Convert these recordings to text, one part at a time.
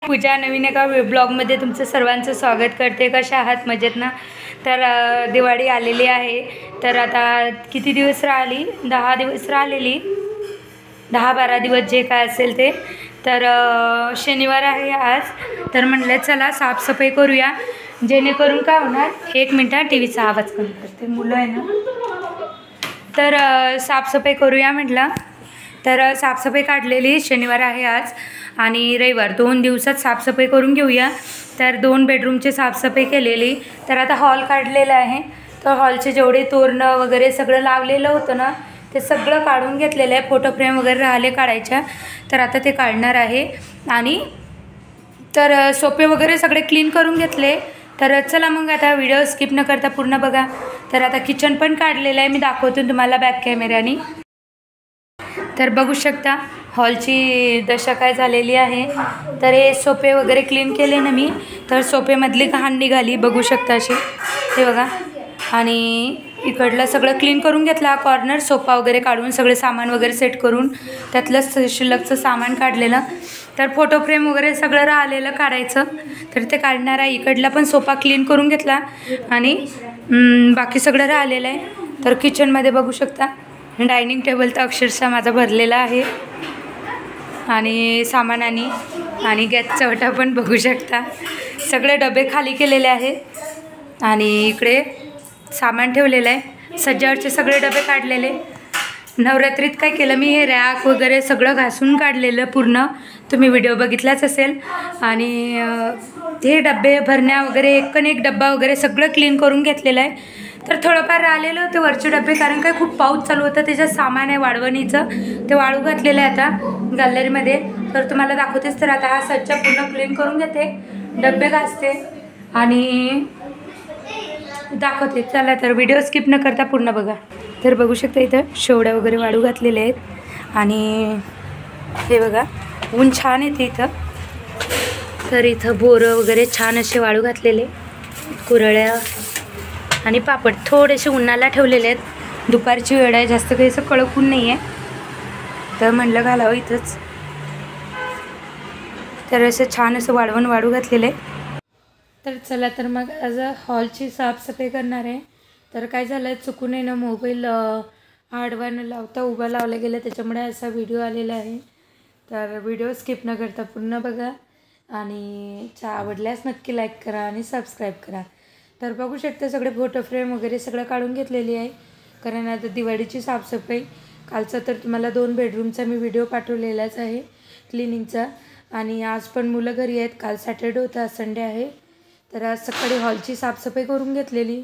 पूजा नवीन एका ब्लॉगमध्ये तुमचं सर्वांचं स्वागत करते। कशा आहात? मजेत ना? तर दिवाळी आलेली आहे, तर आता किती दिवस राहिली? 10 दिवस राहिलेली, 10-12 दिवस जे काय असेल ते। तर शनिवार आहे आज, तर म्हटलं चला साफसफाई करूया, जेणेकरून काय होणार। 1 मिनिट, टीव्हीचा आवाज कमी करते, मुलं आहे ना। तर साफसफाई करूया म्हटलं। तर साफसफाई काढलेली, शनिवार आहे आज आणि रविवार, 2 दिवसात साफसफाई करून घेऊया। तर 2 बेडरूमची साफसफाई केलेली, तर आता हॉल काढलेला आहे। तर हॉलचे जेवढे तोरणं वगैरे सगळं लावलेलं होतं ना, ते सगळं काढून घेतलेलं आहे। फोटो फ्रेम वगैरे राहिले काढायच्या, तर आता ते काढणार आहे। आणि तर सोफे वगैरे सगळे क्लीन करून घेतले। तर चला मग आता व्हिडिओ स्किप न करता पूर्ण बघा। तर आता किचन पण काढलेलं आहे, मी दाखवते तुम्हाला बॅक कॅमेऱ्याने। तर बघू शकता हॉलची दशा काय झालेली आहे। तर हे सोफे वगैरे क्लीन केले ना मी, तर सोफेमधली घाण निघाली, बघू शकता अशी, हे बघा। आणि इकडलं सगळं क्लीन करून घेतला, कॉर्नर सोफा वगैरे काढून सगळे सामान वगैरे सेट करून त्यातलं शिल्लकचं सामान काढलेलं। तर फोटो फ्रेम वगैरे सगळं राहिलेलं काढायचं, तर ते काढणार आहे। इकडला पण सोफा क्लीन करून घेतला आणि बाकी सगळं राहिलेलं आहे। तर किचनमध्ये बघू शकता डायनिंग टेबल तर अक्षरशः माझा भरलेला आहे, आणि सामानाने, आणि गॅसचा वटा पण बघू शकता। सगळे डबे खाली केलेले आहेत आणि इकडे सामान ठेवलेलं आहे। सज्जावरचे सगळे डबे काढलेले। नवरात्रीत काय केलं मी, हे रॅक वगैरे सगळं घासून काढलेलं पूर्ण, तुम्ही व्हिडिओ बघितलाच असेल। आणि हे डबे भरण्या वगैरे, एक डब्बा वगैरे सगळं क्लीन करून घेतलेलं आहे। तर थोडंफार राहिलेलं होतं वरचे डबे, कारण काय खूप पाऊस चालू होता, त्याच्यात सामान आहे वाळवणीचं, ते वाळू घातलेलं आहे आता गॅलरीमध्ये। तर तुम्हाला दाखवतेच। तर आता हा सज्जा पूर्ण क्लीन करून घेते, डबे घासते आणि दाखवते। चला तर व्हिडिओ स्किप न करता पूर्ण बघा। तर बघू शकता इथं शेवड्या वगैरे वाळू घातलेले आहेत, आणि हे बघा ऊन छान येते इथं। तर इथं बोरं वगैरे छान असे वाळू घातलेले, कुरळ्या आणि पापड थोडेसे उन्हाला ठेवलेले आहेत। दुपारची वेळ आहे, जास्त काही असं कडक ऊन नाही आहे, तर म्हणलं घालावं इथंच। तर असं छान असं वाळवण वाळू घातलेलं आहे। तर चला तर मग आज हॉलची साफसफाई करणार आहे। तर काय झालं, चुकून आहे ना मोबाईल आडवा न लावता उभा लावला गेला, त्याच्यामुळे असा व्हिडिओ आलेला आहे। तर व्हिडिओ स्किप न करता पूर्ण बघा, आणि आवडल्यास नक्की लाईक करा आणि सबस्क्राईब करा। तर बघू शकता सगळे फोटो फ्रेम वगैरे सगळं काढून घेतलेली आहे, कारण आता दिवाळीची साफसफाई। कालचा तर तुम्हाला 2 बेडरूमचा मी व्हिडिओ पाठवलेलाच आहे क्लिनिंगचा, आणि आज पण मुलं घरी आहेत, काल सॅटर्डे होता, आज संडे आहे। तर आज सकाळी हॉलची साफसफाई करून घेतलेली,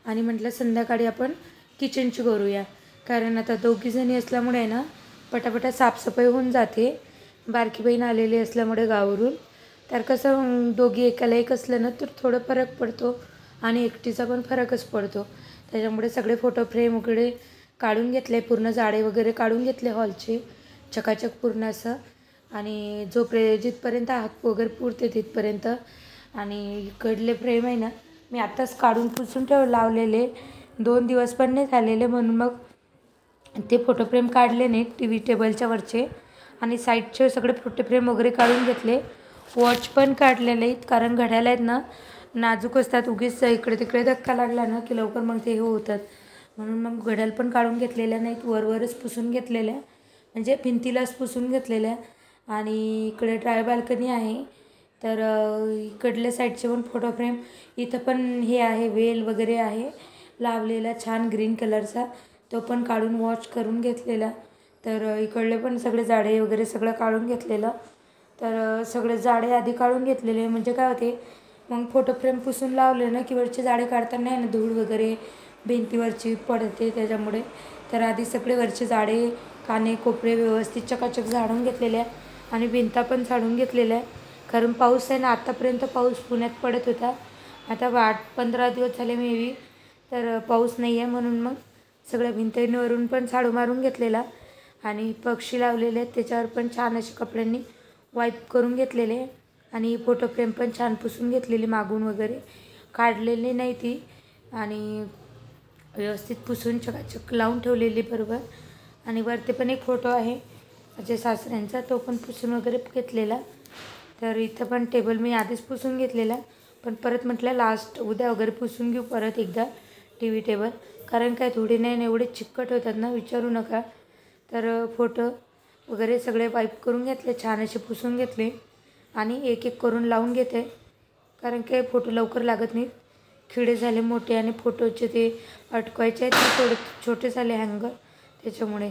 आणि म्हटलं संध्याकाळी आपण किचनची करूया, कारण आता दोघीजणी असल्यामुळे आहे ना पटापटा साफसफाई होऊन जाते। बारकी बहीण आलेली असल्यामुळे गावावरून, तर कसं दोघी एकाला एक असलं ना तर थोडं फरक पडतो, आणि एकटीचा पण फरकच पडतो। त्याच्यामुळे सगळे फोटो फ्रेम वगैरे काढून घेतले, पूर्ण जाडे वगैरे काढून घेतले हॉलचे, चकाचक पूर्ण असं, आणि जिथपर्यंत हात वगैरे पुरते तिथपर्यंत। आणि इकडले फ्रेम आहे ना मी आत्ताच काढून पुसून लावलेले, 2 दिवस पण नाही झालेले, म्हणून मग ते फोटो फ्रेम काढले नाही टीव्ही टेबलच्या वरचे, आणि साईडचे सगळे फोटो फ्रेम वगैरे काढून घेतले। वॉच पण काढलेले आहेत, कारण घड्याळ आहेत ना नाजूक असतात, उगीच इकडे तिकडे धक्का लागला ना की लवकर मग ते हे होतात, म्हणून मग घड्याळ पण काढून घेतलेल्या नाहीत, वरवरच पुसून घेतलेल्या, म्हणजे भिंतीलाच पुसून घेतलेल्या। आणि इकडे ड्राय बाल्कनी आहे, तर इकडल्या साईडचे पण फोटो फ्रेम, इथं पण हे आहे वेल वगैरे आहे लावलेला छान ग्रीन कलरचा, तो पण काढून वॉश करून घेतलेला। तर इकडले पण सगळे जाडे वगैरे सगळं काढून घेतलेलं। तर सगळे जाडे आधी काढून घेतलेले, म्हणजे काय होते मग फोटो फ्रेम पुसून लावले ना की वरचे जाडे काढताना आहे ना धूळ वगैरे भिंतीवरची पडते, त्याच्यामुळे तर आधी सगळे वरचे जाडे काने कोपरे व्यवस्थित चकाचक झाडून घेतलेल्या, आणि भिंता पण झाडून घेतलेल्या आहे। कारण पाऊस आहे ना, आत्तापर्यंत पाऊस पुण्यात पडत होता, आता 8-15 दिवस झाले मे बी, तर पाऊस नाही आहे, म्हणून मग सगळ्या भिंतींवरून पण झाडू मारून घेतलेला, आणि पक्षी लावलेले आहेत त्याच्यावर पण छान असे कपड्यांनी वाईप करून घेतलेले, आणि फोटो फ्रेम पण छान पुसून घेतलेली, मागून वगैरे काढलेली नाही ती, आणि व्यवस्थित पुसून चकाचक लावून ठेवलेली बरोबर। आणि वरती पण एक फोटो आहे माझ्या सासऱ्यांचा, तो पण पुसून वगैरे घेतलेला। तर इथं पण टेबल मी आधीच पुसून घेतलेला, पण परत म्हटलं लास्ट उद्या वगैरे पुसून घेऊ परत एकदा TV टेबल, कारण काय थोडी नाही एवढे चिकट होतात ना विचारू नका. तर फोटो वगैरे सगळे वाईप करून घेतले, छान असे पुसून घेतले आणि एक एक करून लावून घेते, कारण काय फोटो लवकर लागत नाहीत. खिळे झाले मोठे आणि फोटोचे ते अटकवायचे आहेत ते थोडे छोटे झाले हँगर, त्याच्यामुळे.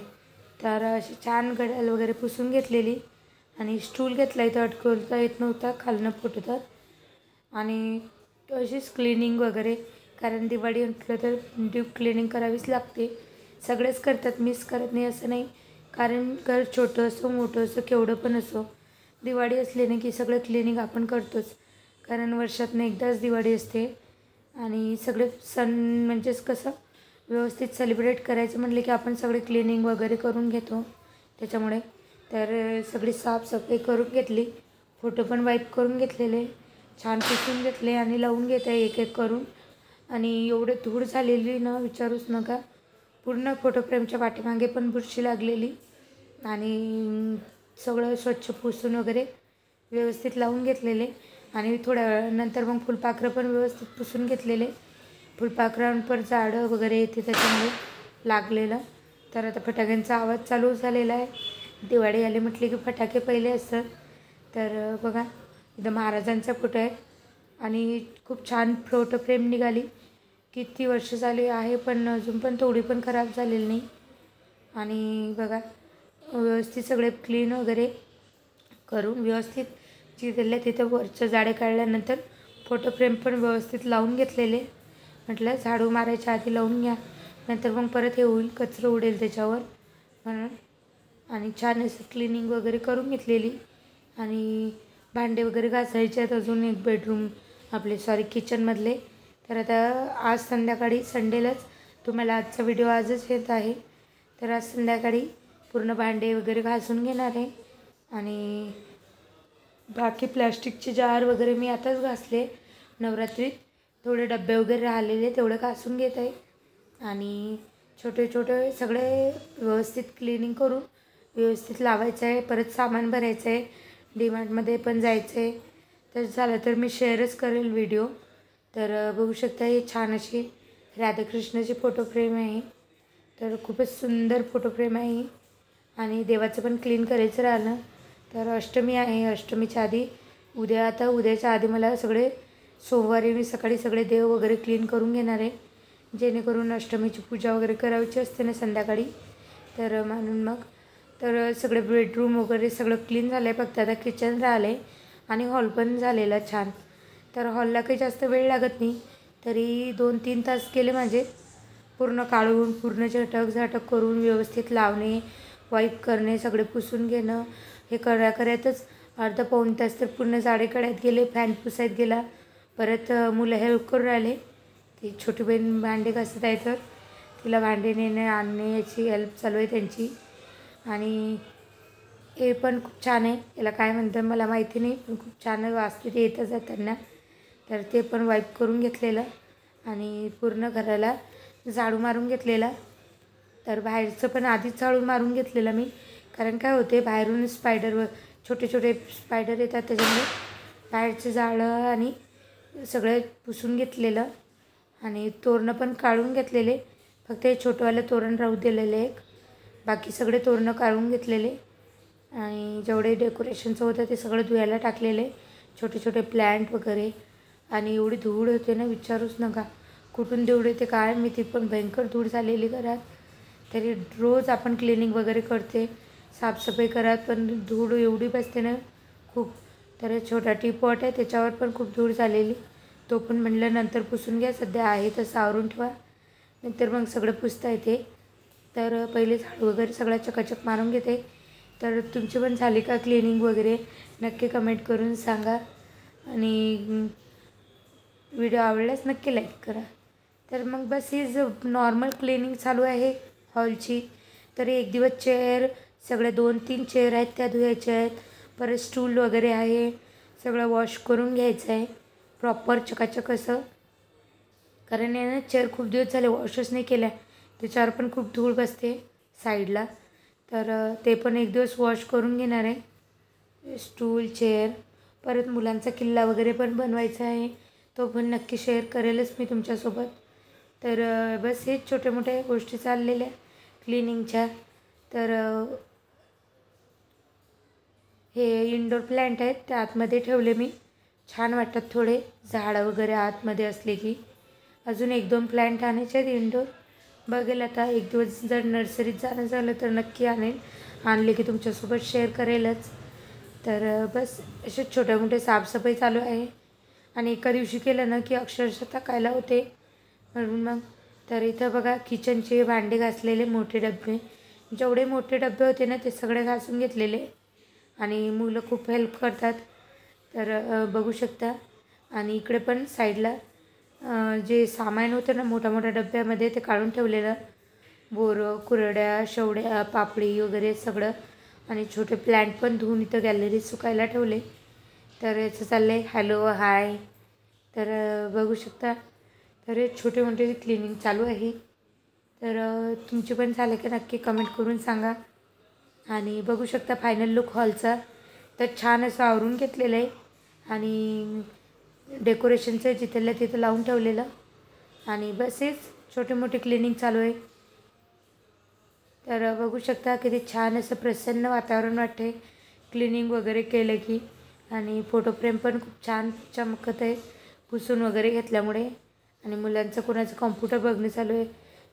तर अशी छान घड्याळ वगैरे पुसून घेतलेली आणि स्टूल घेतला, इथं अटकवता येत नव्हता खालनं फोटो तर. आणि अशीच क्लिनिंग वगैरे, कारण दिवाळी म्हटलं तर डीप क्लिनिंग करावीच लागते. सगळेच करतात, मिस करत नाही असं नाही, कारण घर छोटं असो मोठं असो केवढं पण असो, दिवाळी असली ना की सगळं क्लिनिंग आपण करतोच, कारण वर्षातून एकदाच दिवाळी असते. आणि सगळे सण म्हणजेच कसं व्यवस्थित सेलिब्रेट करायचं म्हटलं की आपण सगळे क्लिनिंग वगैरे करून घेतो, त्याच्यामुळे. तर सगळी साफसफाई करून घेतली, फोटो पण वाईप करून घेतलेले, छान पुसून घेतले आणि लावून घेत आहे एक एक करून. आणि एवढे धूळ झालेली ना विचारूच नका, पूर्ण फोटो फ्रेमच्या पाठीमागे पण बुरशी लागलेली. आणि सगळं स्वच्छ पुसून वगैरे व्यवस्थित लावून घेतलेले आणि थोड्या वेळानंतर मग फुलपाखरं पण व्यवस्थित पुसून घेतलेले. फुलपाखरांवर झाडं वगैरे येते त्याच्यामुळे लागलेलं. तर आता फटाक्यांचा आवाज चालू झालेला आहे. दिवाळी आली म्हटली की फटाके पहिले असतात. तर बघा इथं महाराजांचा फोटो आहे आणि खूप छान फोटो फ्रेम निघाली. किती वर्ष झाली आहे पण अजून पण थोडी पण खराब झालेली नाही. आणि बघा व्यवस्थित सगळे क्लीन वगैरे करून व्यवस्थित चिरले, तिथं वरचं जाडे काढल्यानंतर फोटो फ्रेम पण व्यवस्थित लावून घेतलेले. म्हटलं झाडू मारायच्या आधी लावून घ्या, नंतर मग परत हे होईल, कचरं उडेल त्याच्यावर म्हणून. आणि छान असं क्लिनिंग वगैरे करून घेतलेली. आणि भांडे वगैरे घासायचे आहेत अजून एक बेडरूम किचनमधले. तर आता आज संध्याकाळी संडेलाच, तुम्हाला आजचा व्हिडिओ आजच येत आहे, तर आज संध्याकाळी पूर्ण भांडे वगैरे घासून घेणार आहे. आणि बाकी प्लॅस्टिकचे जार वगैरे मी आताच घासले नवरात्रीत, थोडे डबे वगैरे राहिलेले तेवढे घासून घेत आहे. आणि छोटे छोटे सगळे व्यवस्थित क्लिनिंग करून व्यवस्थित लावायचं आहे. परत सामान भरायचं आहे, डीमार्टमध्ये पण जायचं आहे. तर झालं तर मी शेअरच करेल व्हिडिओ. तर बघू शकता ही छान अशी राधाकृष्णाची फोटो फ्रेम आहे, तर खूपच सुंदर फोटो फ्रेम आहे. आणि देवाचं पण क्लीन करायचं राहिलं, तर अष्टमी आहे, अष्टमीच्या आधी उद्याच्या आधी मला सगळे सोमवारी मी सकाळी सगळे देव वगैरे क्लीन करून घेणार आहे, जेणेकरून अष्टमीची पूजा वगैरे करायची असते ना संध्याकाळी. तर म्हणून मग तर सगळे बेडरूम वगैरे सगळं क्लीन झालं आहे, फक्त आता किचन राहिलं आहे आणि हॉल पण झालेला छान. तर हॉलला काही जास्त वेळ लागत नाही, तरी 2-3 तास गेले माझे, पूर्ण काढून पूर्ण झटक करून व्यवस्थित लावणे, वाईप करणे, सगळे पुसून घेणं, हे करायतच अर्धा पाऊण तास तर पूर्ण जाडे काढायत गेले, फॅन पुसायत गेला. परत मुलं हेल्प करून राहिले, ती छोटी बहीण भांडे घासत आहे तर तिला भांडे नेणे आणणे याची हेल्प चालू आहे त्यांची. आणि हे पण खूप छान आहे, याला काय म्हणतात मला माहिती नाही, पण खूप छान वाजते ते येतं जाताना. तर ते पण वाईप करून घेतलेलं आणि पूर्ण घराला झाडू मारून घेतलेला. तर बाहेरचं पण आधीच झाडू मारून घेतलेलं मी, कारण काय होते बाहेरून छोटे छोटे स्पायडर येतात, त्याच्यामुळे बाहेरचं झाडं आणि सगळं पुसून घेतलेलं. आणि तोरणं पण काढून घेतलेले, फक्त हे छोटंवालं तोरण राहू दिलेले एक, बाकी सगळे तोरणं काढून घेतलेले. आणि जेवढे डेकोरेशनचं होतं ते सगळं धुवायला टाकलेले, छोटे छोटे प्लॅन्ट वगैरे. आणि एवढी धूळ होते ना विचारूच नका, कुठून धूळ येते काय मी, ती पण भयंकर धूळ झालेली घरात. तरी रोज आपण क्लिनिंग वगैरे करते, साफसफाई करत, पण धूळ एवढी बसते ना खूप. तर छोटा टीपॉट आहे त्याच्यावर पण खूप धूळ झालेली, तो पण म्हणलं नंतर पुसून घ्या, सध्या आहे तसं आवरून ठेवा, नंतर मग सगळं पुसता येते. तर पहिले झाडू वगैरे सगळं चकाचक मारून घेते. तर तुमची पण झाली का क्लिनिंग वगैरे, नक्की कमेंट करून सांगा. आणि व्हिडिओ आवडल्यास नक्की लाईक करा. तर मग बस ही नॉर्मल क्लिनिंग चालू आहे हॉलची. तरी एक दिवस चेअर सगळे 2-3 चेअर आहेत त्या धुवायच्या आहेत, परत स्टूल वगैरे आहे, सगळं वॉश करून घ्यायचं आहे प्रॉपर चकाचक असं, कारण यानं चेअर खूप दिवस झाले वॉशच नाही केल्या, त्याच्यावर पण खूप धूळ बसते साईडला. तर ते पण एक दिवस वॉश करून घेणार आहे, स्टूल चेअर परत मुलांचा किल्ला वगैरे पण बनवायचा आहे, तो पण नक्की शेअर करेलच मी तुमच्यासोबत. तर बस हेच छोट्या मोठ्या गोष्टी चाललेल्या क्लिनिंगच्या. तर हे इंडोर प्लॅन्ट आहेत, ते आतमध्ये ठेवले मी. छान वाटतात थोडे झाडं वगैरे आतमध्ये असले की. अजून 1-2 प्लॅन्ट आणायचे आहेत इंडोर. बघेल आता एक दिवस जर नर्सरीत जाणं झालं तर नक्की आणेल. आणले की तुमच्यासोबत शेअर करेलच. तर बस असे छोटे मोठे साफसफाई चालू आहे. आणि एका दिवशी केलं ना की अक्षरशः थकायला होते. म्हणून मग तर इथं बघा किचनचे भांडे घासलेले मोठे डबे, जेवढे मोठे डबे होते ना ते सगळे घासून घेतलेले. आणि मुलं खूप हेल्प करतात. तर बघू शकता. आणि इकडे पण साईडला जे सामान होतं ना मोठ्या मोठ्या डब्यामध्ये ते काढून ठेवलेलं. बोरं, कुरड्या, शेवड्या, पापडी वगैरे सगळं. आणि छोटे प्लॅन्ट पण धुवून इथं गॅलरीत सुकायला ठेवले. तर याचं चाललं आहे हॅलो हाय. तर बघू शकता. तर हे छोटे मोठे क्लिनिंग चालू आहे. तर तुमचे पण झाले का नक्की कमेंट करून सांगा. आणि बघू शकता फायनल लुक हॉलचा. तर छान असं आवरून घेतलेलं आहे. आणि डेकोरेशनचं जिथल्या तिथं लावून ठेवलेलं. आणि बस हेच छोटे मोठे क्लिनिंग चालू आहे. तर बघू शकता किती छान असं प्रसन्न वातावरण वाटते क्लिनिंग वगैरे केलं की. आणि फोटो फ्रेम पण खूप छान चमकत आहे पुसून वगैरे घेतल्यामुळे. आणि मुलांचं कोणाचं कॉम्प्युटर बघणं चालू आहे,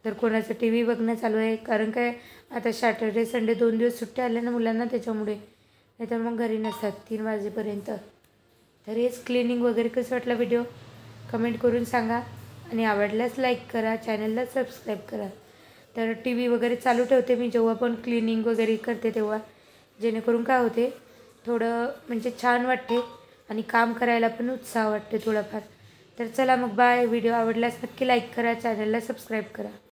तर कोणाचं टी व्ही बघणं चालू आहे. कारण काय आता सॅटर्डे संडे 2 दिवस सुट्ट्या आल्या ना मुलांना, त्याच्यामुळे. नाहीतर मग घरी नसतात 3 वाजेपर्यंत. तर हेच क्लिनिंग वगैरे कसं वाटलं व्हिडिओ कमेंट करून सांगा. आणि आवडल्यास लाईक करा, चॅनलला सबस्क्राईब करा. तर टी व्ही वगैरे चालू ठेवते मी जेव्हा पण क्लिनिंग वगैरे करते तेव्हा, जेणेकरून काय होते थोडं म्हणजे छान वाटते. आणि काम करायला पण उत्साह वाटते थोडाफार. तर चला मग बाय. व्हिडिओ आवडल्यास नक्की लाईक करा, चॅनलला सबस्क्राईब करा.